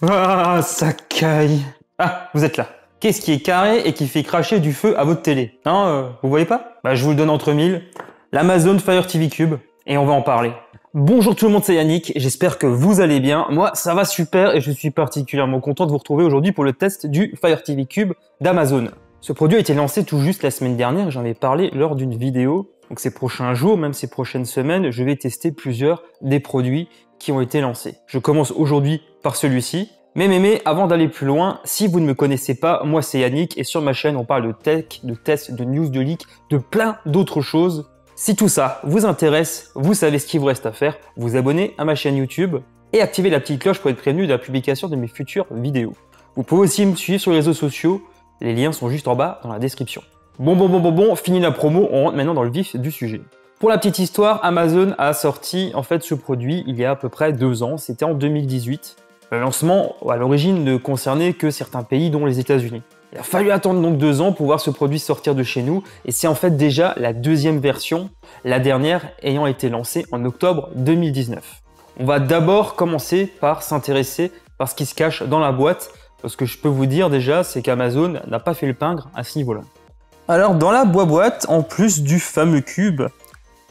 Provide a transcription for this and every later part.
Ah, ça caille. Ah, vous êtes là. Qu'est-ce qui est carré et qui fait cracher du feu à votre télé? Non, vous voyez pas? Bah, je vous le donne entre mille. L'Amazon Fire TV Cube. Et on va en parler. Bonjour tout le monde, c'est Yannick. J'espère que vous allez bien. Moi, ça va super et je suis particulièrement content de vous retrouver aujourd'hui pour le test du Fire TV Cube d'Amazon. Ce produit a été lancé tout juste la semaine dernière. J'en ai parlé lors d'une vidéo. Donc ces prochains jours, même ces prochaines semaines, je vais tester plusieurs des produits qui ont été lancés. Je commence aujourd'hui par celui-ci. Mais avant d'aller plus loin, si vous ne me connaissez pas, moi c'est Yannick et sur ma chaîne on parle de tech, de tests, de news, de leaks, de plein d'autres choses. Si tout ça vous intéresse, vous savez ce qu'il vous reste à faire, vous abonner à ma chaîne YouTube et activer la petite cloche pour être prévenu de la publication de mes futures vidéos. Vous pouvez aussi me suivre sur les réseaux sociaux, les liens sont juste en bas dans la description. Bon, fini la promo, on rentre maintenant dans le vif du sujet. Pour la petite histoire, Amazon a sorti en fait ce produit il y a à peu près 2 ans, c'était en 2018. Le lancement, à l'origine, ne concernait que certains pays, dont les États-Unis. Il a fallu attendre donc 2 ans pour voir ce produit sortir de chez nous, et c'est en fait déjà la deuxième version, la dernière ayant été lancée en octobre 2019. On va d'abord commencer par s'intéresser par ce qui se cache dans la boîte, parce que je peux vous dire déjà, c'est qu'Amazon n'a pas fait le pingre à ce niveau-là. Alors dans la boîte, en plus du fameux cube,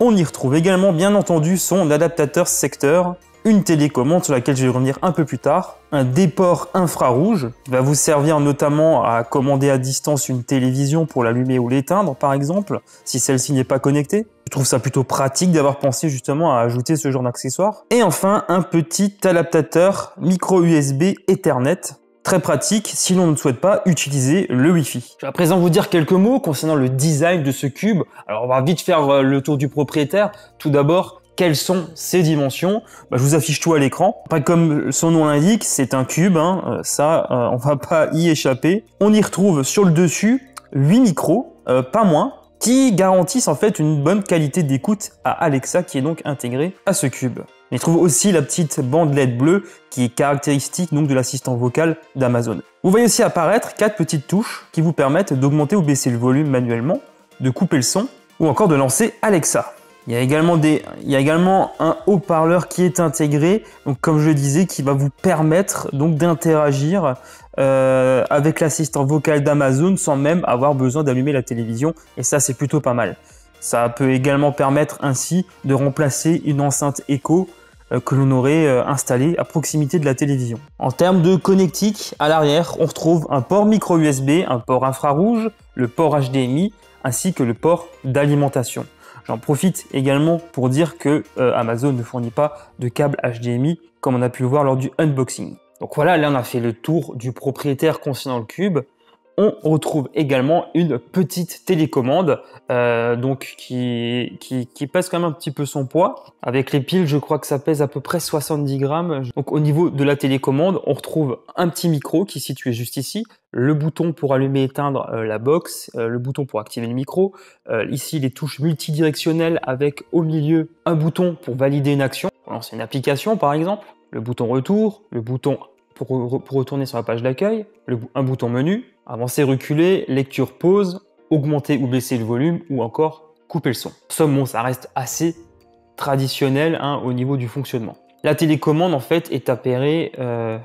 on y retrouve également bien entendu son adaptateur secteur, une télécommande sur laquelle je vais revenir un peu plus tard, un déport infrarouge qui va vous servir notamment à commander à distance une télévision pour l'allumer ou l'éteindre par exemple, si celle-ci n'est pas connectée. Je trouve ça plutôt pratique d'avoir pensé justement à ajouter ce genre d'accessoire. Et enfin, un petit adaptateur micro USB Ethernet, très pratique si l'on ne souhaite pas utiliser le Wi-Fi. Je vais à présent vous dire quelques mots concernant le design de ce cube. Alors on va vite faire le tour du propriétaire. Tout d'abord, quelles sont ses dimensions? Je vous affiche tout à l'écran. Après, comme son nom l'indique, c'est un cube, on va pas y échapper. On y retrouve sur le dessus 8 micros, pas moins, qui garantissent en fait une bonne qualité d'écoute à Alexa qui est donc intégrée à ce cube. On y trouve aussi la petite bande LED bleue qui est caractéristique donc de l'assistant vocal d'Amazon. Vous voyez aussi apparaître 4 petites touches qui vous permettent d'augmenter ou baisser le volume manuellement, de couper le son ou encore de lancer Alexa. Il y a également un haut-parleur qui est intégré, donc comme je le disais, qui va vous permettre donc d'interagir avec l'assistant vocal d'Amazon sans même avoir besoin d'allumer la télévision, et ça c'est plutôt pas mal. Ça peut également permettre ainsi de remplacer une enceinte Echo que l'on aurait installée à proximité de la télévision. En termes de connectique, à l'arrière, on retrouve un port micro USB, un port infrarouge, le port HDMI, ainsi que le port d'alimentation. J'en profite également pour dire que Amazon ne fournit pas de câble HDMI comme on a pu le voir lors du unboxing. Donc voilà, là on a fait le tour du propriétaire concernant le cube. On retrouve également une petite télécommande qui pèse quand même un petit peu son poids. Avec les piles, je crois que ça pèse à peu près 70 grammes. Donc au niveau de la télécommande, on retrouve un petit micro qui est situé juste ici, le bouton pour allumer et éteindre la box, le bouton pour activer le micro, ici les touches multidirectionnelles avec au milieu un bouton pour valider une action, pour lancer une application par exemple, le bouton retour, le bouton pour retourner sur la page d'accueil, un bouton menu, avancer, reculer, lecture, pause, augmenter ou baisser le volume ou encore couper le son. Somme, bon, ça reste assez traditionnel au niveau du fonctionnement. La télécommande en fait est appairée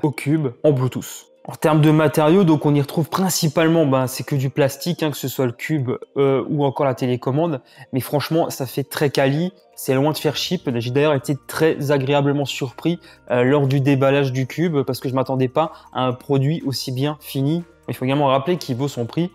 au cube en Bluetooth. En termes de matériaux, donc on y retrouve principalement, c'est que du plastique, que ce soit le cube ou encore la télécommande. Mais franchement, ça fait très quali. C'est loin de faire cheap. J'ai d'ailleurs été très agréablement surpris lors du déballage du cube parce que je m'attendais pas à un produit aussi bien fini. Il faut également rappeler qu'il vaut son prix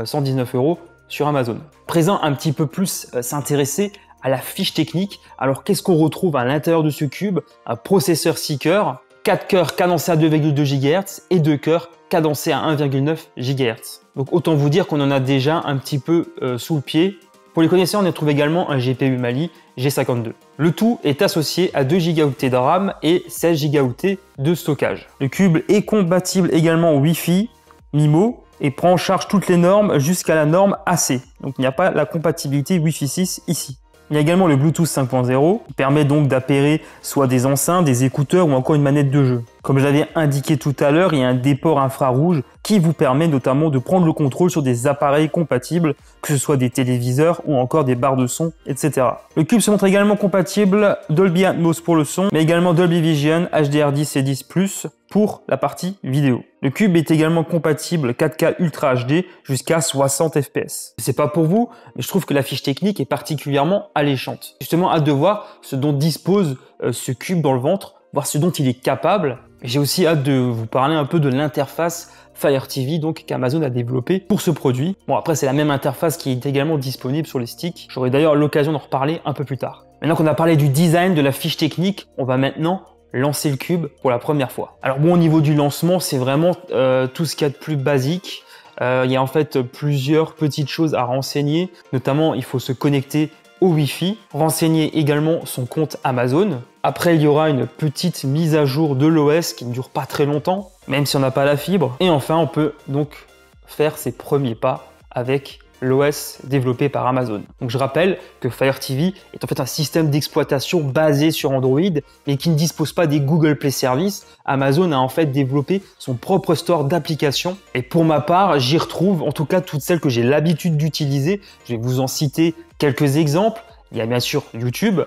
119 € sur Amazon. Présent un petit peu plus s'intéresser à la fiche technique. Alors qu'est-ce qu'on retrouve à l'intérieur de ce cube? Un processeur 6 cœurs, 4 cœurs cadencés à 2,2 GHz et 2 cœurs cadencés à 1,9 GHz. Donc autant vous dire qu'on en a déjà un petit peu sous le pied. Pour les connaisseurs, on y retrouve également un GPU Mali G52. Le tout est associé à 2 Go de RAM et 16 Go de stockage. Le cube est compatible également au Wi-Fi, MIMO et prend en charge toutes les normes jusqu'à la norme AC. Donc il n'y a pas la compatibilité Wi-Fi 6 ici. Il y a également le Bluetooth 5.0 qui permet donc d'appairer soit des enceintes, des écouteurs ou encore une manette de jeu. Comme je l'avais indiqué tout à l'heure, il y a un déport infrarouge qui vous permet notamment de prendre le contrôle sur des appareils compatibles, que ce soit des téléviseurs ou encore des barres de son, etc. Le Cube se montre également compatible Dolby Atmos pour le son, mais également Dolby Vision, HDR10 et 10+, pour la partie vidéo. Le Cube est également compatible 4K Ultra HD jusqu'à 60 fps. C'est pas pour vous, mais je trouve que la fiche technique est particulièrement alléchante. Justement, hâte de voir ce dont dispose ce Cube dans le ventre, voir ce dont il est capable. J'ai aussi hâte de vous parler un peu de l'interface Fire TV donc qu'Amazon a développé pour ce produit. Bon, après c'est la même interface qui est également disponible sur les sticks. J'aurai d'ailleurs l'occasion d'en reparler un peu plus tard. Maintenant qu'on a parlé du design, de la fiche technique, on va maintenant lancer le Cube pour la première fois. Alors bon, au niveau du lancement, c'est vraiment tout ce qu'il y a de plus basique. Il y a en fait plusieurs petites choses à renseigner. Notamment, il faut se connecter au Wi-Fi, renseigner également son compte Amazon. Après, il y aura une petite mise à jour de l'OS qui ne dure pas très longtemps, même si on n'a pas la fibre. Et enfin, on peut donc faire ses premiers pas avec l'OS développé par Amazon. Donc je rappelle que Fire TV est en fait un système d'exploitation basé sur Android, mais qui ne dispose pas des Google Play Services. Amazon a en fait développé son propre store d'applications. Et pour ma part, j'y retrouve en tout cas toutes celles que j'ai l'habitude d'utiliser. Je vais vous en citer quelques exemples. Il y a bien sûr YouTube,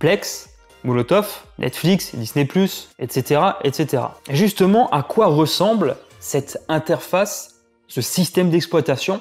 Plex, Molotov, Netflix, Disney+, etc., etc. Et justement, à quoi ressemble cette interface, ce système d'exploitation?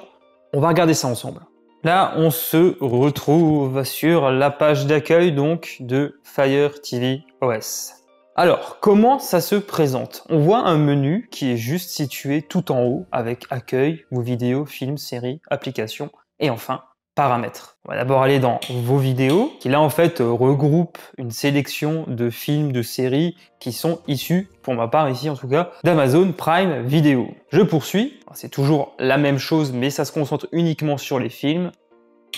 On va regarder ça ensemble. Là, on se retrouve sur la page d'accueil donc de Fire TV OS. Alors, comment ça se présente? On voit un menu qui est juste situé tout en haut avec accueil, vos vidéos, films, séries, applications et enfin paramètres. On va d'abord aller dans vos vidéos qui là en fait regroupe une sélection de films, de séries qui sont issus, pour ma part ici en tout cas, d'Amazon Prime Video. Je poursuis, c'est toujours la même chose mais ça se concentre uniquement sur les films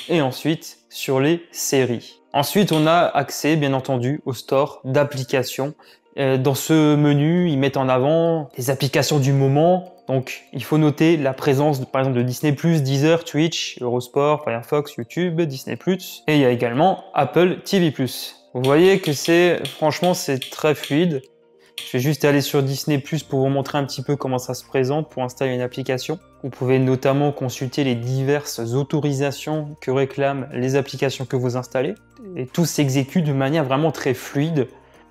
et ensuite sur les séries. Ensuite on a accès bien entendu au store d'applications. Dans ce menu, ils mettent en avant les applications du moment. Donc, il faut noter la présence, par exemple, de Disney+, Deezer, Twitch, Eurosport, Firefox, YouTube, Disney+. Et il y a également Apple TV+. Vous voyez que franchement, c'est très fluide. Je vais juste aller sur Disney+, pour vous montrer un petit peu comment ça se présente pour installer une application. Vous pouvez notamment consulter les diverses autorisations que réclament les applications que vous installez. Et tout s'exécute de manière vraiment très fluide.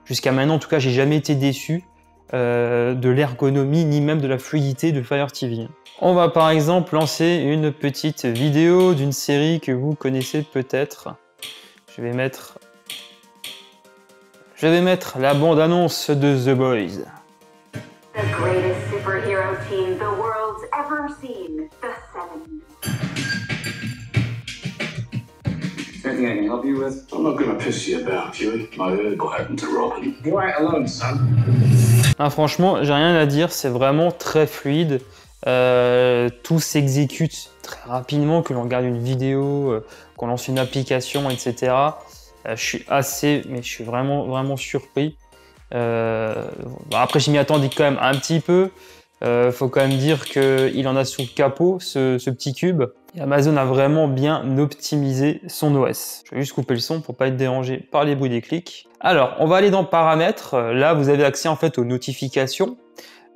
Jusqu'à maintenant, en tout cas, j'ai jamais été déçu de l'ergonomie ni même de la fluidité de Fire TV. On va par exemple lancer une petite vidéo d'une série que vous connaissez peut-être. Je vais mettre la bande-annonce de The Boys. The greatest superhero team the world's ever seen, the Seven. Anything I can help you with? I'm not gonna piss you about, Huey. My herb happened to Robin. You ain't alone, son. Ah, franchement, j'ai rien à dire, c'est vraiment très fluide. Tout s'exécute très rapidement, que l'on regarde une vidéo, qu'on lance une application, etc. Je suis vraiment surpris. Après, je m'y attendais quand même un petit peu. Faut quand même dire qu'il en a sous le capot, ce petit cube. Et Amazon a vraiment bien optimisé son OS. Je vais juste couper le son pour pas être dérangé par les bruits des clics. Alors, on va aller dans paramètres. Là, vous avez accès en fait aux notifications,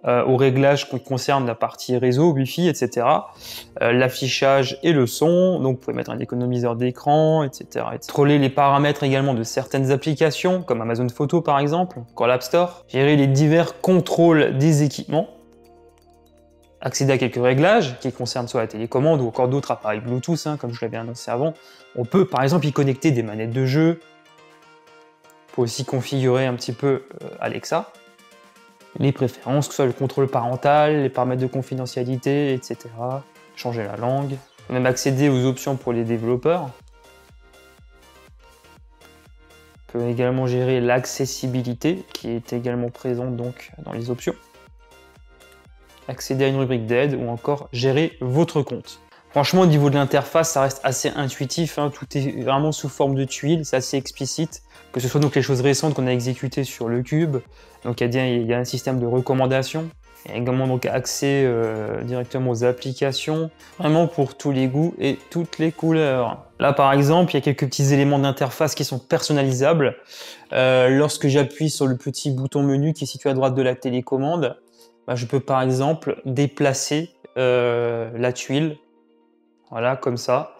aux réglages qui concernent la partie réseau, Wi-Fi, etc. L'affichage et le son. Donc, vous pouvez mettre un économiseur d'écran, etc. Contrôler les paramètres également de certaines applications, comme Amazon Photo par exemple, encore l'App Store. Gérer les divers contrôles des équipements. Accéder à quelques réglages qui concernent soit la télécommande ou encore d'autres appareils Bluetooth, comme je l'avais annoncé avant. On peut par exemple y connecter des manettes de jeu. On peut aussi configurer un petit peu Alexa. Les préférences, que ce soit le contrôle parental, les paramètres de confidentialité, etc. Changer la langue. On peut même accéder aux options pour les développeurs. On peut également gérer l'accessibilité qui est également présente donc dans les options. Accéder à une rubrique d'aide ou encore gérer votre compte. Franchement, au niveau de l'interface, ça reste assez intuitif, tout est vraiment sous forme de tuiles, c'est assez explicite, que ce soit donc les choses récentes qu'on a exécutées sur le cube, donc il y a un système de recommandation, Il y a également donc accès directement aux applications, vraiment pour tous les goûts et toutes les couleurs. Là par exemple, il y a quelques petits éléments d'interface qui sont personnalisables. Lorsque j'appuie sur le petit bouton menu qui est situé à droite de la télécommande, bah, je peux par exemple déplacer la tuile, voilà comme ça,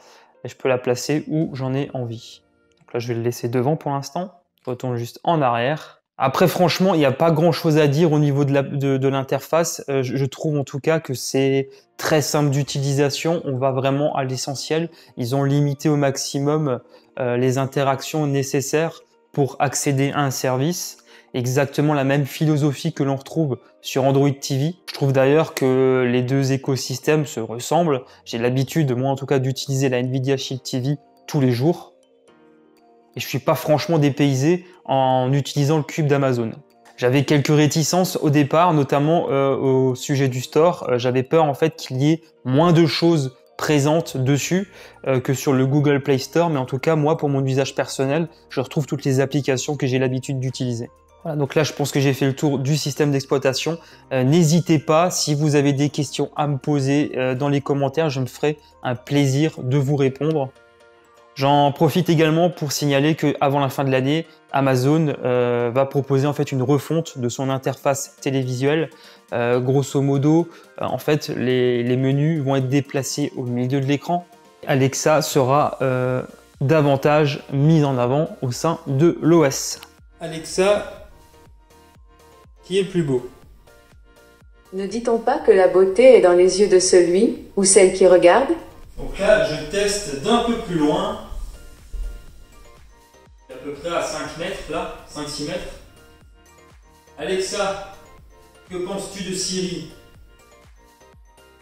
et je peux la placer où j'en ai envie. Donc là je vais le laisser devant pour l'instant, je retourne juste en arrière. Après franchement il n'y a pas grand chose à dire au niveau de l'interface, je trouve en tout cas que c'est très simple d'utilisation, on va vraiment à l'essentiel, ils ont limité au maximum les interactions nécessaires pour accéder à un service. Exactement la même philosophie que l'on retrouve sur Android TV. Je trouve d'ailleurs que les deux écosystèmes se ressemblent. J'ai l'habitude, moi en tout cas, d'utiliser la Nvidia Shield TV tous les jours. Et je suis pas franchement dépaysé en utilisant le cube d'Amazon. J'avais quelques réticences au départ, notamment au sujet du store. J'avais peur en fait qu'il y ait moins de choses présentes dessus que sur le Google Play Store. Mais en tout cas, moi, pour mon usage personnel, je retrouve toutes les applications que j'ai l'habitude d'utiliser. Voilà, donc là, je pense que j'ai fait le tour du système d'exploitation. N'hésitez pas, si vous avez des questions à me poser dans les commentaires, je me ferai un plaisir de vous répondre. J'en profite également pour signaler qu'avant la fin de l'année, Amazon va proposer en fait une refonte de son interface télévisuelle. Grosso modo, en fait, les menus vont être déplacés au milieu de l'écran. Alexa sera davantage mise en avant au sein de l'OS. Alexa, qui est le plus beau? Ne dit-on pas que la beauté est dans les yeux de celui ou celle qui regarde? Donc là, je teste d'un peu plus loin. À peu près à 5 mètres, là, 5-6 mètres. Alexa, que penses-tu de Siri?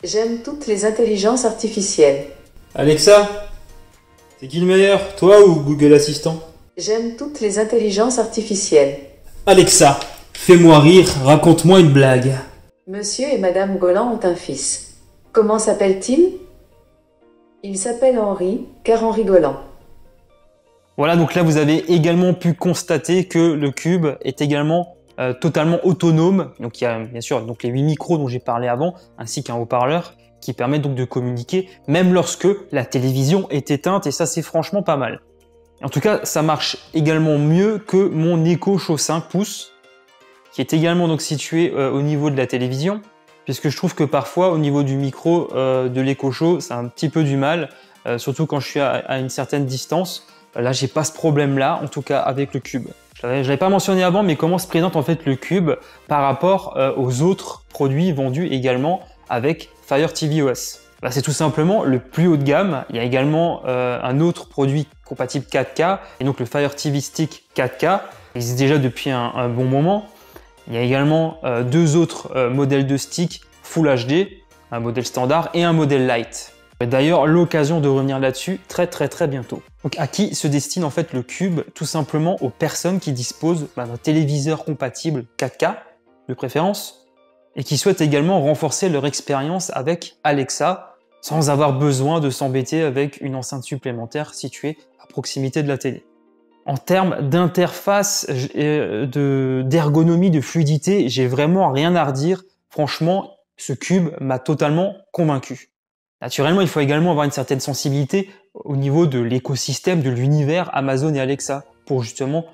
J'aime toutes les intelligences artificielles. Alexa, c'est qui le meilleur, toi ou Google Assistant? J'aime toutes les intelligences artificielles. Alexa, fais-moi rire, raconte-moi une blague. Monsieur et Madame Golan ont un fils. Comment s'appelle-t-il? Il s'appelle Henri, car Henri Golan. Voilà, donc là vous avez également pu constater que le cube est également totalement autonome. Donc il y a bien sûr donc les 8 micros dont j'ai parlé avant, ainsi qu'un haut-parleur qui permettent donc de communiquer même lorsque la télévision est éteinte, et ça c'est franchement pas mal. En tout cas, ça marche également mieux que mon Echo Show 5 pouces, qui est également donc situé au niveau de la télévision, puisque je trouve que parfois au niveau du micro de l'Echo Show, c'est un petit peu du mal, surtout quand je suis à une certaine distance. Là, j'ai pas ce problème-là, en tout cas avec le cube. Je l'avais pas mentionné avant, mais comment se présente en fait le cube par rapport aux autres produits vendus également avec Fire TV OS. Bah, c'est tout simplement le plus haut de gamme. Il y a également un autre produit compatible 4K, et donc le Fire TV Stick 4K. Il existe déjà depuis un bon moment. Il y a également deux autres modèles de stick Full HD, un modèle standard et un modèle Lite. D'ailleurs, l'occasion de revenir là-dessus très bientôt. Donc à qui se destine en fait le cube? Tout simplement aux personnes qui disposent d'un téléviseur compatible 4K de préférence, et qui souhaitent également renforcer leur expérience avec Alexa sans avoir besoin de s'embêter avec une enceinte supplémentaire située à proximité de la télé. En termes d'interface, d'ergonomie, de fluidité, j'ai vraiment rien à redire. Franchement, ce cube m'a totalement convaincu. Naturellement, il faut également avoir une certaine sensibilité au niveau de l'écosystème, de l'univers Amazon et Alexa pour justement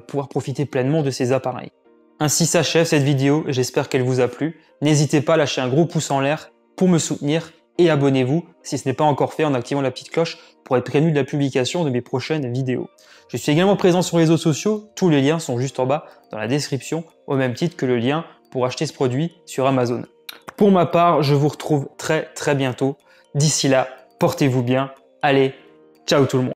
pouvoir profiter pleinement de ces appareils. Ainsi s'achève cette vidéo, j'espère qu'elle vous a plu. N'hésitez pas à lâcher un gros pouce en l'air pour me soutenir et abonnez-vous si ce n'est pas encore fait en activant la petite cloche pour être prévenu de la publication de mes prochaines vidéos. Je suis également présent sur les réseaux sociaux, tous les liens sont juste en bas dans la description, au même titre que le lien pour acheter ce produit sur Amazon. Pour ma part, je vous retrouve très bientôt. D'ici là, portez-vous bien. Allez, ciao tout le monde.